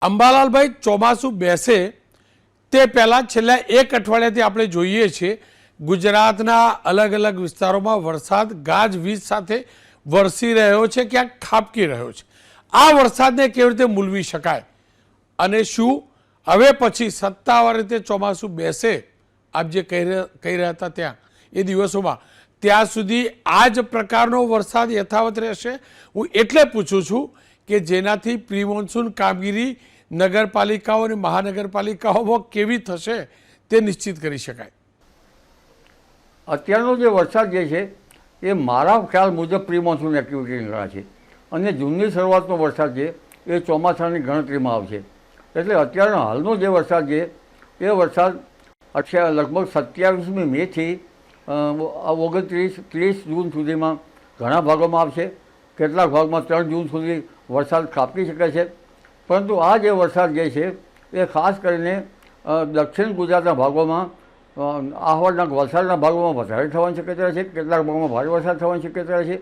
અંબાલાલભાઈ, ચોમાસું બેસે તે પહેલાં છેલ્લા એક અઠવાડિયાથી આપણે જોઈએ છીએ ગુજરાતના અલગ અલગ વિસ્તારોમાં વરસાદ ગાજવીજ સાથે વરસી રહ્યો છે, ક્યાંક ખાબકી રહ્યો છે. આ વરસાદને કેવી રીતે મૂલવી શકાય અને શું હવે પછી સત્તાવાર રીતે ચોમાસું બેસે, આપ જે કહી રહ્યા હતા ત્યાં એ દિવસોમાં, ત્યાં સુધી આ જ પ્રકારનો વરસાદ યથાવત રહેશે? હું એટલે પૂછું છું કે જેનાથી પ્રી મોન્સૂન કામગીરી નગરપાલિકાઓ અને મહાનગરપાલિકાઓમાં કેવી થશે તે નિશ્ચિત કરી શકાય. અત્યારનો જે વરસાદ જે છે એ મારા ખ્યાલ મુજબ પ્રી મોન્સૂન એક્ટિવિટી ગણાય છે અને જૂનની શરૂઆતનો વરસાદ છે એ ચોમાસાની ગણતરીમાં આવશે. એટલે અત્યારનો હાલનો જે વરસાદ છે એ વરસાદ લગભગ 27મી મેથી 29-30 જૂન સુધીમાં ઘણા ભાગોમાં આવશે. કેટલાક ભાગમાં 3 જૂન સુધી વરસાદ ખાબકી શકે છે. પરંતુ આ જે વરસાદ જે છે એ ખાસ કરીને દક્ષિણ ગુજરાતના ભાગોમાં, આહવાના વલસાડના ભાગોમાં વધારે થવાની શક્યતા છે, કેટલાક ભાગોમાં ભારે વરસાદ થવાની શક્યતા છે.